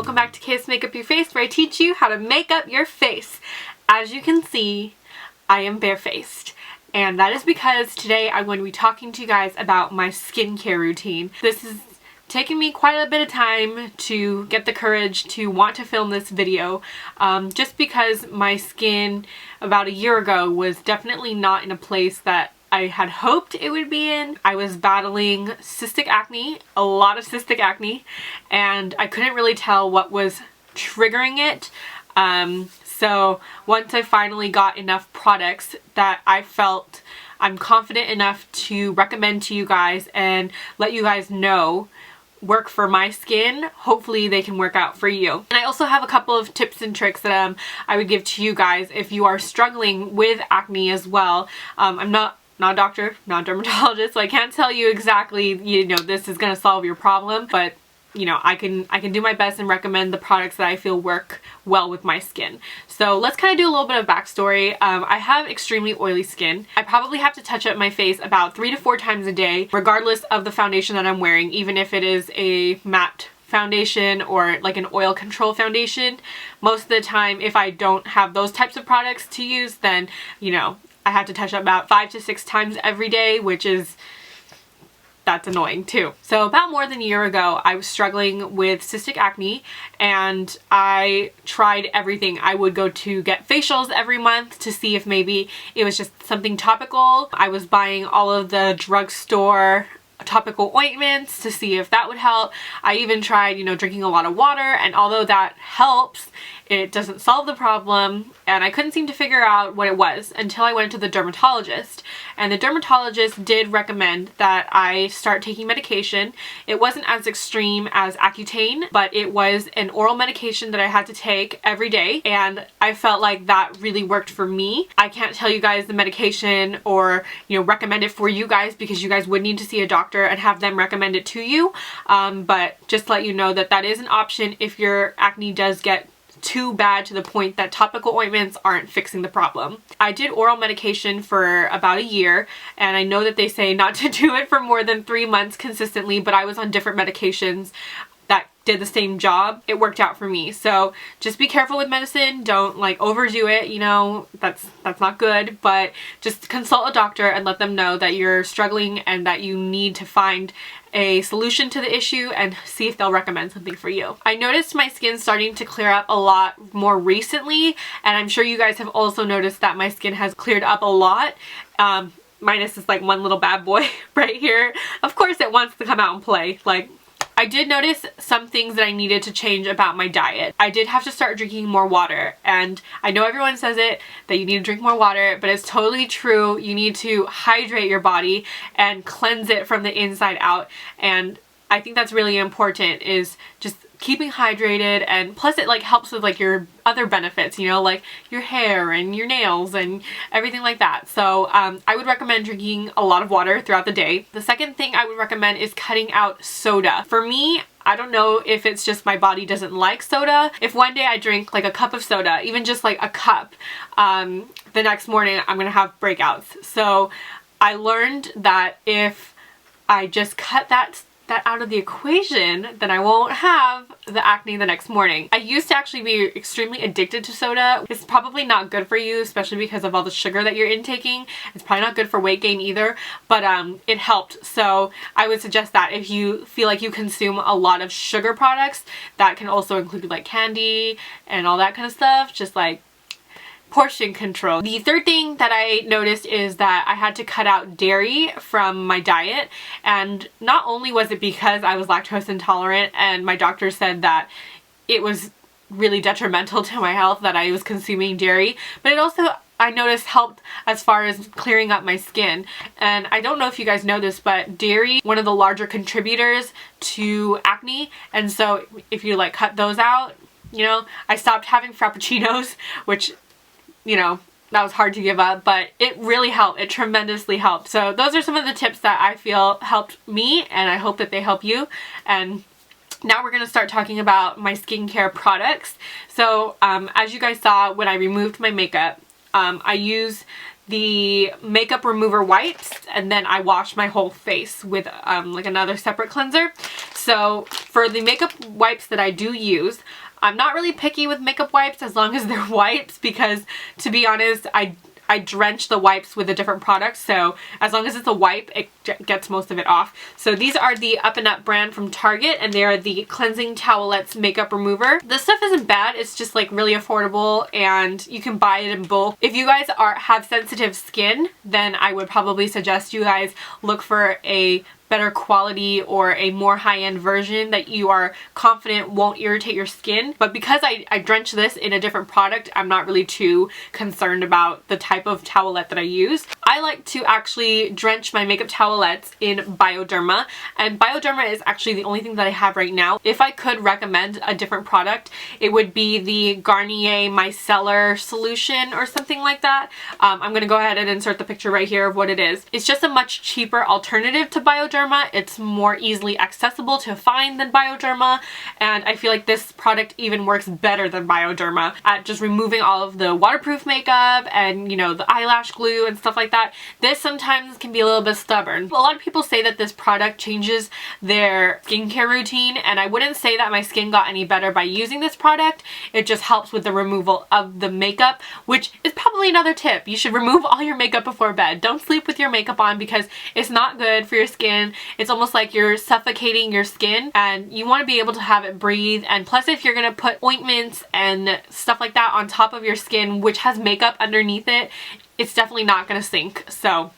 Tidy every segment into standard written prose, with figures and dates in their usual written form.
welcome back to Kiss Make Up Your Face, where I teach you how to make up your face. As you can see, I am barefaced. And that is because today I'm going to be talking to you guys about my skincare routine. This has taken me quite a bit of time to get the courage to want to film this video, just because my skin about a year ago was definitely not in a place that I had hoped it would be in. I was battling cystic acne, a lot of cystic acne, and I couldn't really tell what was triggering it. So once I finally got enough products that I felt I'm confident enough to recommend to you guys and let you guys know work for my skin, hopefully they can work out for you. And I also have a couple of tips and tricks that I would give to you guys if you are struggling with acne as well. I'm not a doctor, not a dermatologist, so I can't tell you exactly, this is going to solve your problem, but I can do my best and recommend the products that I feel work well with my skin. So let's kind of do a little bit of backstory. I have extremely oily skin. I probably have to touch up my face about 3 to 4 times a day, regardless of the foundation that I'm wearing, even if it is a matte foundation or like an oil control foundation. Most of the time, if I don't have those types of products to use, then, I have to touch up about 5 to 6 times every day, that's annoying too. So about more than a year ago, I was struggling with cystic acne and I tried everything. I would go to get facials every month to see if maybe it was just something topical. I was buying all of the drugstore topical ointments to see if that would help. I even tried, drinking a lot of water, and although that helps, it doesn't solve the problem, and I couldn't seem to figure out what it was until I went to the dermatologist. And the dermatologist did recommend that I start taking medication. It wasn't as extreme as Accutane, but it was an oral medication that I had to take every day, and I felt like that really worked for me. I can't tell you guys the medication or recommend it for you guys, because you guys would need to see a doctor and have them recommend it to you, but just to let you know that that is an option if your acne does get too bad to the point that topical ointments aren't fixing the problem. I did oral medication for about a year, and I know that they say not to do it for more than 3 months consistently, but I was on different medications that did the same job. It worked out for me. So just be careful with medicine. Don't overdo it, that's not good, but just consult a doctor and let them know that you're struggling and that you need to find a solution to the issue and see if they'll recommend something for you. I noticed my skin starting to clear up a lot more recently, and I'm sure you guys have also noticed that my skin has cleared up a lot. Minus this one little bad boy right here. Of course it wants to come out and play. I did notice some things that I needed to change about my diet. I did have to start drinking more water, and I know everyone says it, that you need to drink more water, but it's totally true. You need to hydrate your body and cleanse it from the inside out, and I think that's really important, is just keeping hydrated, and plus it helps with your other benefits, like your hair and your nails and everything like that. So I would recommend drinking a lot of water throughout the day. The second thing I would recommend is cutting out soda. For me, I don't know if it's just my body doesn't like soda. If one day I drink a cup of soda, even just a cup, the next morning I'm gonna have breakouts. So I learned that if I just cut that out of the equation, then I won't have the acne the next morning. I used to actually be extremely addicted to soda. It's probably not good for you, especially because of all the sugar that you're intaking. It's probably not good for weight gain either, but it helped. So I would suggest that if you feel like you consume a lot of sugar products, that can also include candy and all that kind of stuff, just portion control. The third thing that I noticed is that I had to cut out dairy from my diet, and not only was it because I was lactose intolerant and my doctor said that it was really detrimental to my health that I was consuming dairy, but it also, I noticed, helped as far as clearing up my skin. And I don't know if you guys know this, but dairy, one of the larger contributors to acne, and so if you cut those out, I stopped having frappuccinos, which that was hard to give up, but it really helped. It tremendously helped. So those are some of the tips that I feel helped me, and I hope that they help you. And now we're going to start talking about my skincare products. So as you guys saw, when I removed my makeup, I use the makeup remover wipes, and then I wash my whole face with another separate cleanser. So For the makeup wipes that I do use, I'm not really picky with makeup wipes as long as they're wipes, because to be honest, I drench the wipes with a different product, so as long as it's a wipe, it gets most of it off. So these are the Up and Up brand from Target, and they are the Cleansing Towelettes Makeup Remover. This stuff isn't bad, it's just like really affordable, and you can buy it in bulk. If you guys have sensitive skin, then I would probably suggest you guys look for a better quality or a more high-end version that you are confident won't irritate your skin. But because I drench this in a different product, I'm not really too concerned about the type of towelette that I use. I like to actually drench my makeup towelettes in Bioderma, and Bioderma is actually the only thing that I have right now. If I could recommend a different product, it would be the Garnier Micellar Solution or something like that. I'm gonna go ahead and insert the picture right here of what it is. It's just a much cheaper alternative to Bioderma. It's more easily accessible to find than Bioderma, and I feel like this product even works better than Bioderma at just removing all of the waterproof makeup and, you know, the eyelash glue and stuff like that. This sometimes can be a little bit stubborn. A lot of people say that this product changes their skincare routine, and I wouldn't say that my skin got any better by using this product. It just helps with the removal of the makeup, which is probably another tip. You should remove all your makeup before bed. Don't sleep with your makeup on, because it's not good for your skin. It's almost like you're suffocating your skin, and you want to be able to have it breathe. And plus, if you're going to put ointments and stuff like that on top of your skin, which has makeup underneath it, it's definitely not going to sink. So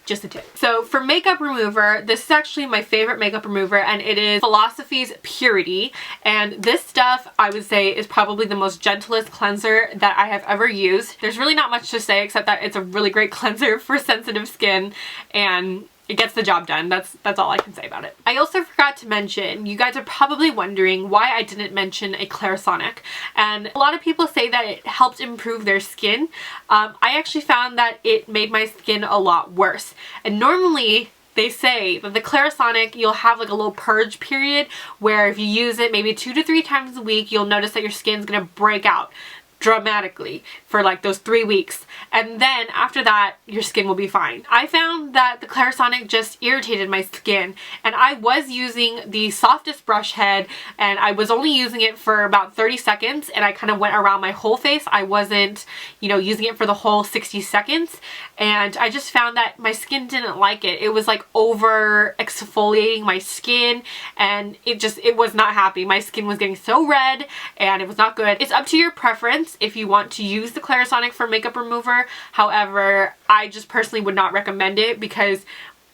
just a tip. So for makeup remover, this is actually my favorite makeup remover, and it is Philosophy's Purity. And this stuff, I would say, is probably the most gentlest cleanser that I have ever used. There's really not much to say except that it's a really great cleanser for sensitive skin, and it gets the job done. That's all I can say about it. I also forgot to mention, you guys are probably wondering why I didn't mention a Clarisonic, and a lot of people say that it helped improve their skin. I actually found that it made my skin a lot worse, and normally they say that the Clarisonic, you'll have like a little purge period where if you use it maybe 2 to 3 times a week, you'll notice that your skin's gonna break out dramatically for like those 3 weeks, and then after that your skin will be fine. I found that the Clarisonic just irritated my skin, and I was using the softest brush head, and I was only using it for about 30 seconds, and I kind of went around my whole face. I wasn't, you know, using it for the whole 60 seconds, and I just found that my skin didn't like it. It was like over exfoliating my skin, and it was not happy. My skin was getting so red, and it was not good. It's up to your preference if you want to use the Clarisonic for makeup remover. However, I just personally would not recommend it because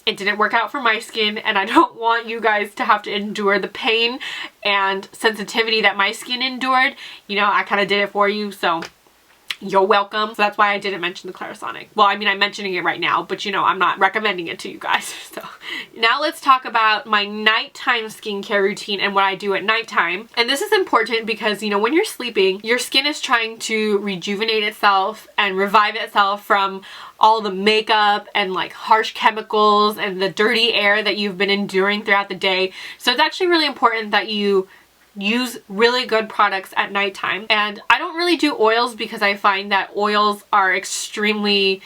it didn't work out for my skin, and I don't want you guys to have to endure the pain and sensitivity that my skin endured. You know, I kind of did it for you, so you're welcome. So that's why I didn't mention the Clarisonic. Well, I mean, I'm mentioning it right now, but you know, I'm not recommending it to you guys. So now let's talk about my nighttime skincare routine and what I do at nighttime. And this is important because, you know, when you're sleeping, your skin is trying to rejuvenate itself and revive itself from all the makeup and like harsh chemicals and the dirty air that you've been enduring throughout the day. So it's actually really important that you use really good products at nighttime. And I don't really do oils because I find that oils are extremely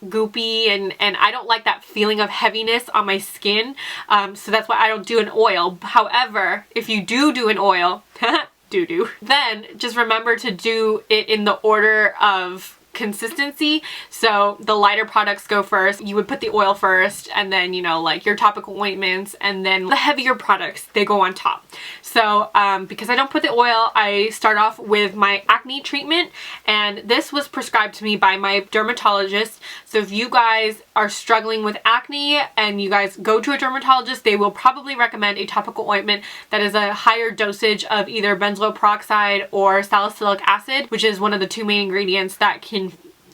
goopy, and I don't like that feeling of heaviness on my skin. So that's why I don't do an oil. However, if you do an oil, then just remember to do it in the order of consistency. So the lighter products go first. You would put the oil first, and then, you know, like your topical ointments, and then the heavier products, they go on top. So because I don't put the oil, I start off with my acne treatment, and this was prescribed to me by my dermatologist. So if you guys are struggling with acne and you guys go to a dermatologist, they will probably recommend a topical ointment that is a higher dosage of either benzoyl peroxide or salicylic acid, which is one of the 2 main ingredients that can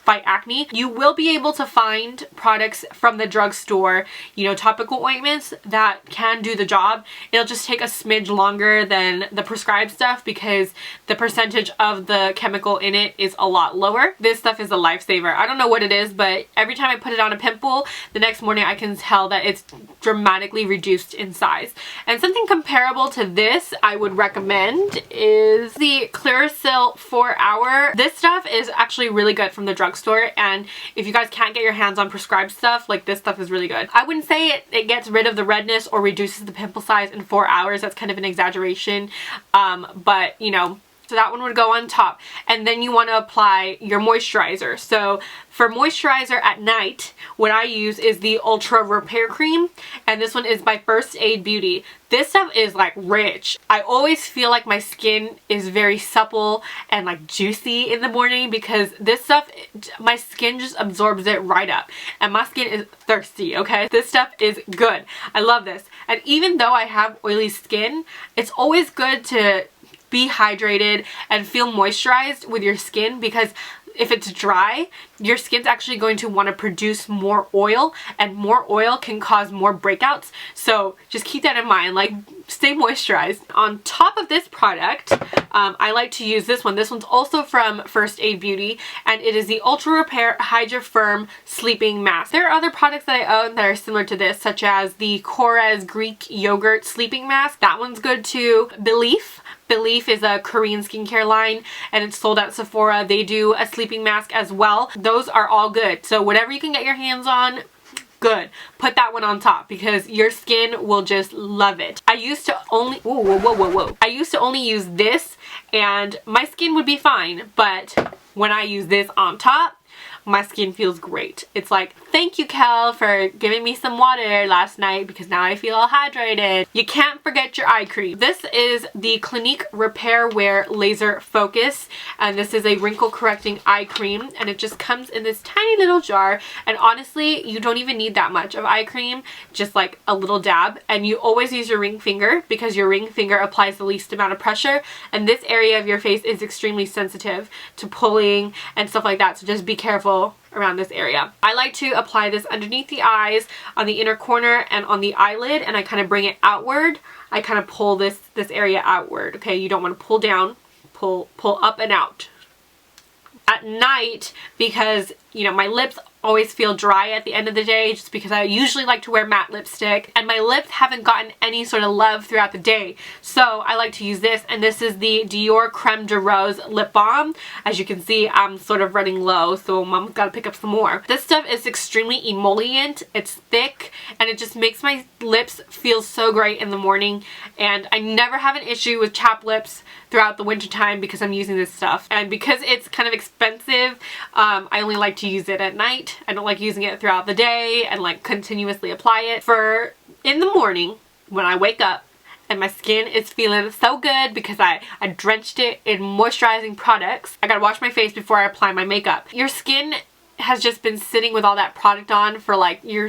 fight acne. You will be able to find products from the drugstore, you know, topical ointments that can do the job. It'll just take a smidge longer than the prescribed stuff because the percentage of the chemical in it is a lot lower. This stuff is a lifesaver. I don't know what it is, but every time I put it on a pimple, the next morning I can tell that it's dramatically reduced in size. And something comparable to this I would recommend is the Clearasil 4 Hour. This stuff is actually really good from the drugstore. drugstore, and if you guys can't get your hands on prescribed stuff, like this stuff is really good. I wouldn't say it gets rid of the redness or reduces the pimple size in 4 hours. That's kind of an exaggeration, but you know, so that one would go on top. And then you want to apply your moisturizer. So for moisturizer at night, what I use is the Ultra Repair Cream, and this one is by First Aid Beauty. This stuff is like rich. I always feel like my skin is very supple and like juicy in the morning because this stuff, my skin just absorbs it right up, and my skin is thirsty, okay? This stuff is good. I love this. And even though I have oily skin, it's always good to be hydrated and feel moisturized with your skin, because if it's dry, your skin's actually going to want to produce more oil, and more oil can cause more breakouts. So just keep that in mind, like stay moisturized. On top of this product, I like to use this one. This one's also from First Aid Beauty, and it is the Ultra Repair Hydra Firm Sleeping Mask. There are other products that I own that are similar to this, such as the Korres Greek Yogurt Sleeping Mask. That one's good too. Belief is a Korean skincare line, and it's sold at Sephora. They do a sleeping mask as well. Those are all good. So whatever you can get your hands on, good. Put that one on top because your skin will just love it. I used to only, I used to only use this and my skin would be fine, but when I use this on top, my skin feels great. It's like, thank you, Kel, for giving me some water last night because now I feel all hydrated. You can't forget your eye cream. This is the Clinique Repair Wear Laser Focus, and this is a wrinkle correcting eye cream, and it just comes in this tiny little jar, and honestly, you don't even need that much of eye cream, just like a little dab, and you always use your ring finger because your ring finger applies the least amount of pressure, and this area of your face is extremely sensitive to pulling and stuff like that, so just be careful around this area. I like to apply this underneath the eyes, on the inner corner, and on the eyelid, and I kind of bring it outward. I kind of pull this area outward, okay? You don't want to pull down, pull up and out. At night, because, you know, my lips always feel dry at the end of the day just because I usually like to wear matte lipstick and my lips haven't gotten any sort of love throughout the day, so I like to use this, and this is the Dior Creme de Rose Lip Balm. As you can see, I'm sort of running low, so mom's gotta pick up some more. This stuff is extremely emollient, it's thick, and it just makes my lips feel so great in the morning, and I never have an issue with chapped lips throughout the winter time because I'm using this stuff. And because it's kind of expensive, I only like to use it at night. I don't like using it throughout the day and like continuously apply it. For in the morning when I wake up and my skin is feeling so good because I drenched it in moisturizing products. I gotta wash my face before I apply my makeup. Your skin has just been sitting with all that product on for like your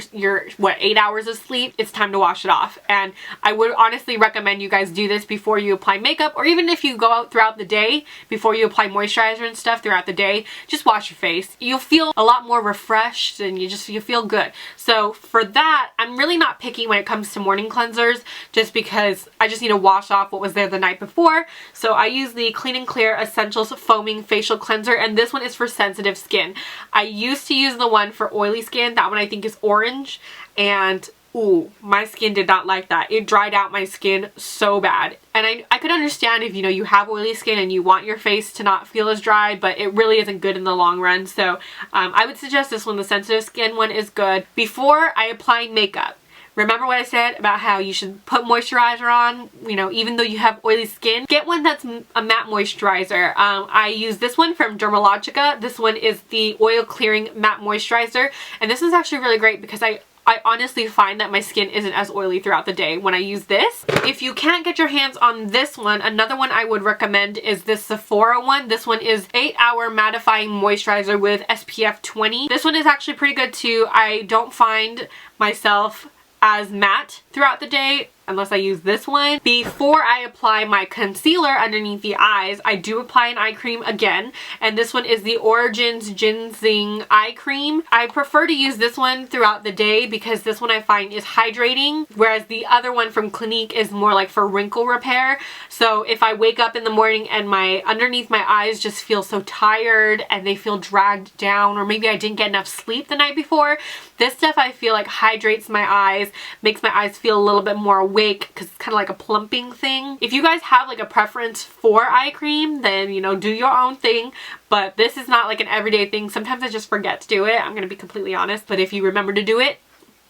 what, 8 hours of sleep. It's time to wash it off, and I would honestly recommend you guys do this before you apply makeup, or even if you go out throughout the day before you apply moisturizer and stuff throughout the day. Just wash your face. You'll feel a lot more refreshed and you feel good. So for that, I'm really not picky when it comes to morning cleansers, just because I just need to wash off what was there the night before. So I use the Clean and Clear Essentials Foaming Facial Cleanser, and this one is for sensitive skin. I used to use the one for oily skin. That one I think is orange, and ooh, my skin did not like that. It dried out my skin so bad. And I could understand if, you know, you have oily skin and you want your face to not feel as dry, but it really isn't good in the long run. So I would suggest this one. The sensitive skin one is good. Before I apply makeup, remember what I said about how you should put moisturizer on, you know, even though you have oily skin? Get one that's a matte moisturizer. I use this one from Dermalogica. This one is the Oil Clearing Matte Moisturizer, and this is actually really great because I honestly find that my skin isn't as oily throughout the day when I use this. If you can't get your hands on this one, another one I would recommend is this Sephora one. This one is 8-hour mattifying moisturizer with SPF 20. This one is actually pretty good too. I don't find myself as matte throughout the day unless I use this one. Before I apply my concealer underneath the eyes, I do apply an eye cream again, and this one is the Origins Ginseng Eye Cream. I prefer to use this one throughout the day because this one I find is hydrating, whereas the other one from Clinique is more like for wrinkle repair. So if I wake up in the morning and underneath my eyes just feel so tired and they feel dragged down, or maybe I didn't get enough sleep the night before, this stuff I feel like hydrates my eyes, makes my eyes feel a little bit more wake because it's kind of like a plumping thing. If you guys have like a preference for eye cream, then, you know, do your own thing. But this is not like an everyday thing. Sometimes I just forget to do it. I'm going to be completely honest. But if you remember to do it,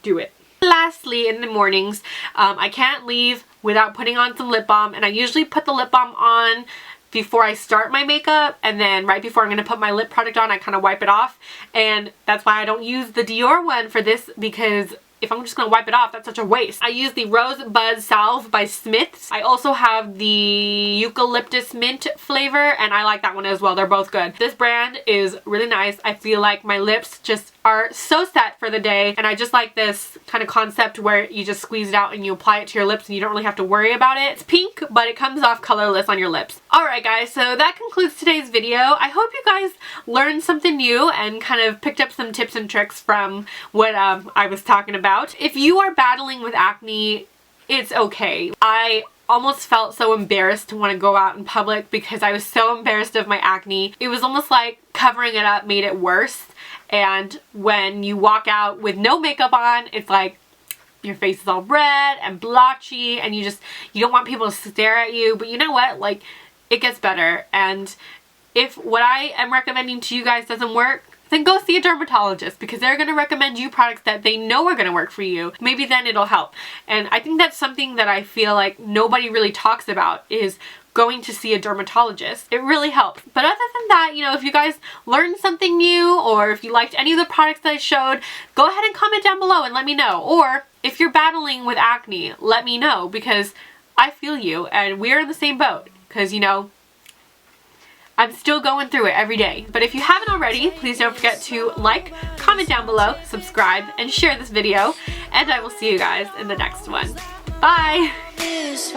do it. Lastly, in the mornings, I can't leave without putting on some lip balm. And I usually put the lip balm on before I start my makeup, and then right before I'm going to put my lip product on, I kind of wipe it off. And that's why I don't use the Dior one for this, because if I'm just going to wipe it off, that's such a waste. I use the Rosebud Salve by Smith's. I also have the Eucalyptus Mint flavor, and I like that one as well. They're both good. This brand is really nice. I feel like my lips just are so set for the day, and I just like this kind of concept where you just squeeze it out and you apply it to your lips and you don't really have to worry about it. It's pink, but it comes off colorless on your lips. Alright guys, so that concludes today's video. I hope you guys learned something new and kind of picked up some tips and tricks from what I was talking about. If you are battling with acne, it's okay. I almost felt so embarrassed to want to go out in public because I was so embarrassed of my acne. It was almost like covering it up made it worse. And when you walk out with no makeup on, it's like your face is all red and blotchy, and you don't want people to stare at you. But you know what? Like, it gets better. And if what I am recommending to you guys doesn't work, then go see a dermatologist, because they're going to recommend you products that they know are going to work for you. Maybe then it'll help. And I think that's something that I feel like nobody really talks about, is going to see a dermatologist. It really helps. But other than that, you know, if you guys learned something new, or if you liked any of the products that I showed, go ahead and comment down below and let me know. Or if you're battling with acne, let me know, because I feel you and we're in the same boat. Because, you know, I'm still going through it every day. But if you haven't already, please don't forget to like, comment down below, subscribe, and share this video. And I will see you guys in the next one. Bye! His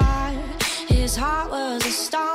heart was a star.